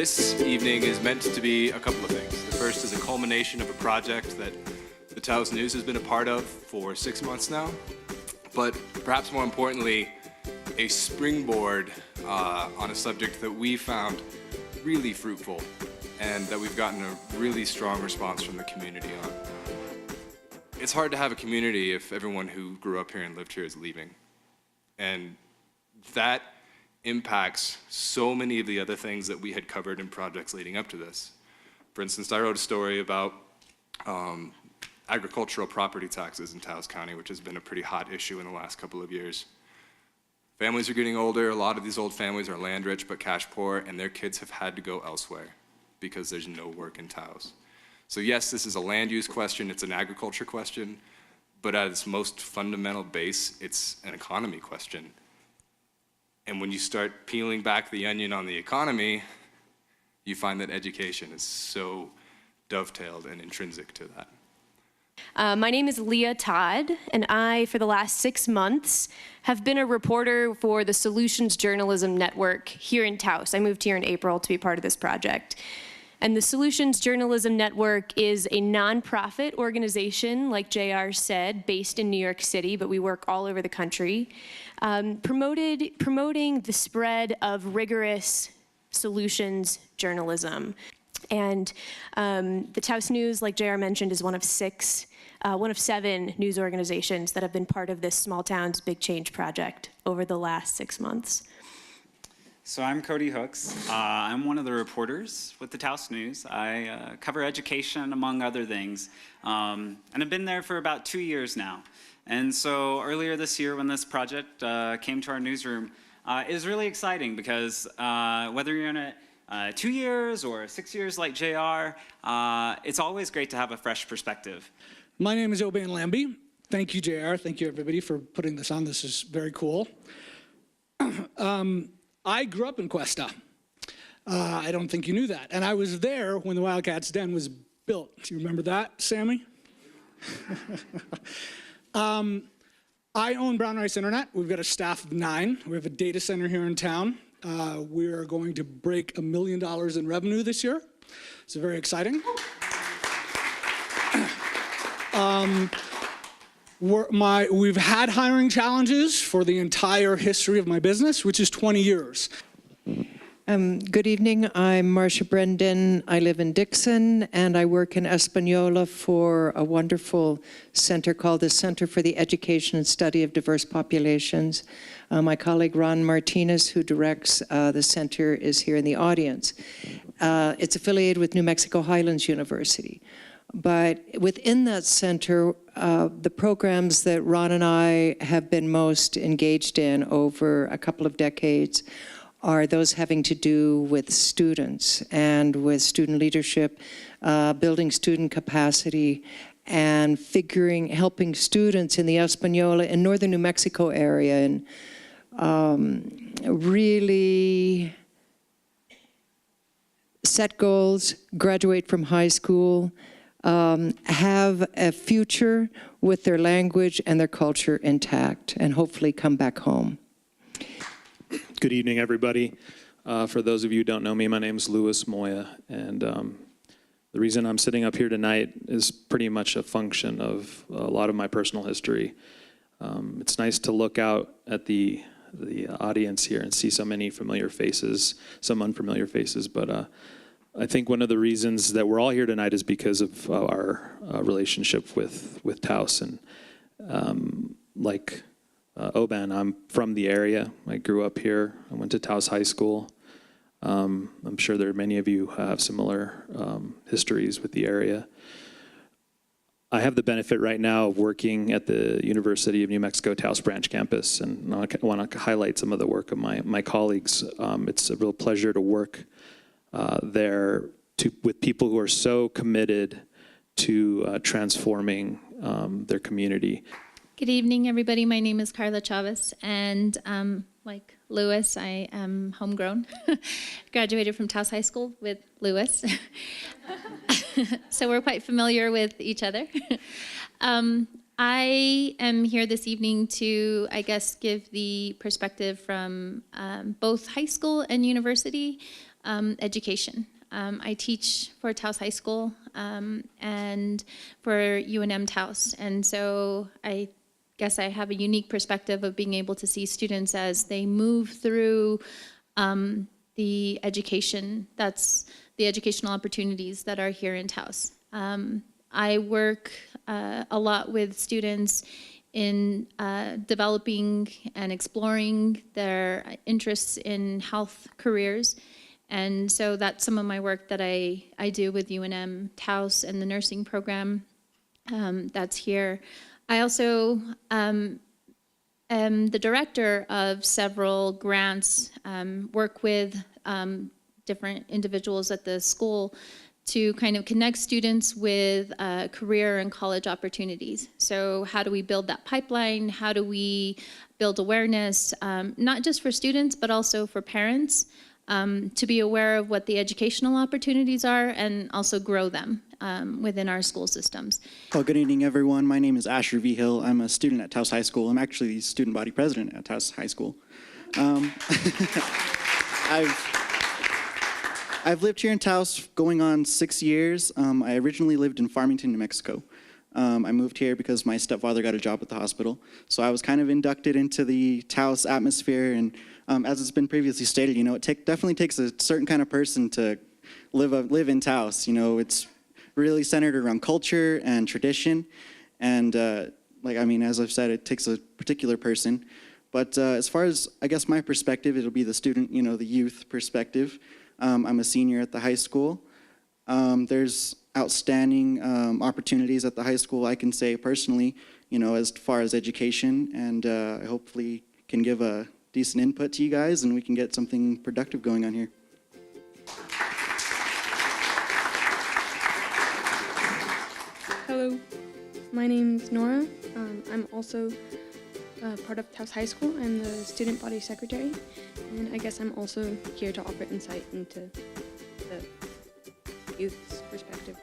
This evening is meant to be a couple of things. The first is a culmination of a project that the Taos News has been a part of for 6 months now, but perhaps more importantly, a springboard on a subject that we found really fruitful and that we've gotten a really strong response from the community on. It's hard to have a community if everyone who grew up here and lived here is leaving. And that impacts so many of the other things that we had covered in projects leading up to this. For instance, I wrote a story about agricultural property taxes in Taos County, which has been a pretty hot issue in the last couple of years. Families are getting older. A lot of these old families are land rich but cash poor, and their kids have had to go elsewhere because there's no work in Taos. So yes, this is a land use question, it's an agriculture question, but at its most fundamental base, it's an economy question. And when you start peeling back the onion on the economy, you find that education is so dovetailed and intrinsic to that. My name is Leah Todd, and I, for the last 6 months, have been a reporter for the Solutions Journalism Network here in Taos. I moved here in April to be part of this project. And the Solutions Journalism Network is a nonprofit organization, like JR said, based in New York City, but we work all over the country, promoting the spread of rigorous solutions journalism. And the Taos News, like JR mentioned, is one of 7 news organizations that have been part of this Small Towns Big Change project over the last 6 months. So I'm Cody Hooks. I'm one of the reporters with the Taos News. I cover education, among other things, and I've been there for about 2 years now. And so earlier this year, when this project came to our newsroom, it was really exciting because whether you're in it 2 years or 6 years like JR, it's always great to have a fresh perspective. My name is Oban Lambie. Thank you, JR. Thank you, everybody, for putting this on. This is very cool. I grew up in Cuesta. I don't think you knew that. And I was there when the Wildcats Den was built. Do you remember that, Sammy? I own Brown Rice Internet. We've got a staff of 9. We have a data center here in town. We are going to break $1 million in revenue this year. It's very exciting. We've had hiring challenges for the entire history of my business, which is 20 years. Good evening, I'm Marcia Brendan. I live in Dixon, and I work in Espanola for a wonderful center called the Center for the Education and Study of Diverse Populations. My colleague Ron Martinez, who directs the center, is here in the audience. It's affiliated with New Mexico Highlands University. But within that center, the programs that Ron and I have been most engaged in over a couple of decades are those having to do with students and with student leadership, building student capacity, and helping students in the Espanola and northern New Mexico area and really set goals, graduate from high school, have a future with their language and their culture intact, and hopefully come back home. Good evening, everybody. For those of you who don't know me, my name is Moya, and the reason I'm sitting up here tonight is pretty much a function of a lot of my personal history. It's nice to look out at the audience here and see so many familiar faces, some unfamiliar faces, but I think one of the reasons that we're all here tonight is because of our relationship with Taos. And like Oban, I'm from the area. I grew up here. I went to Taos High School. I'm sure there are many of you who have similar histories with the area. I have the benefit right now of working at the University of New Mexico Taos Branch campus, and I want to highlight some of the work of my colleagues. It's a real pleasure to work there with people who are so committed to transforming their community. Good evening, everybody. My name is Carla Chavez, and like Lewis, I am homegrown. Graduated from Taos High School with Lewis. So we're quite familiar with each other. I am here this evening to, I guess, give the perspective from both high school and university education. I teach for Taos High School and for UNM-Taos, and so I guess I have a unique perspective of being able to see students as they move through the education, that's the educational opportunities that are here in Taos. I work a lot with students in developing and exploring their interests in health careers. And so that's some of my work that I do with UNM-Taos and the nursing program that's here. I also am the director of several grants, work with different individuals at the school to kind of connect students with career and college opportunities. So how do we build that pipeline? How do we build awareness, not just for students, but also for parents, to be aware of what the educational opportunities are and also grow them within our school systems. Well, good evening, everyone. My name is Ahser Vigil. I'm a student at Taos High School. I'm actually the student body president at Taos High School. I've lived here in Taos going on 6 years. I originally lived in Farmington, New Mexico. I moved here because my stepfather got a job at the hospital. So I was kind of inducted into the Taos atmosphere, and as it's been previously stated, you know, it definitely takes a certain kind of person to live in Taos. You know, it's really centered around culture and tradition, and as I've said, it takes a particular person. But as far as, I guess, my perspective, it'll be the student, you know, the youth perspective. I'm a senior at the high school. There's outstanding opportunities at the high school, I can say personally, you know, as far as education, and I hopefully can give a decent input to you guys and we can get something productive going on here. Hello, my name's Nora. I'm also part of Taos High School. I'm the student body secretary, and I guess I'm also here to offer insight into the youth's perspective.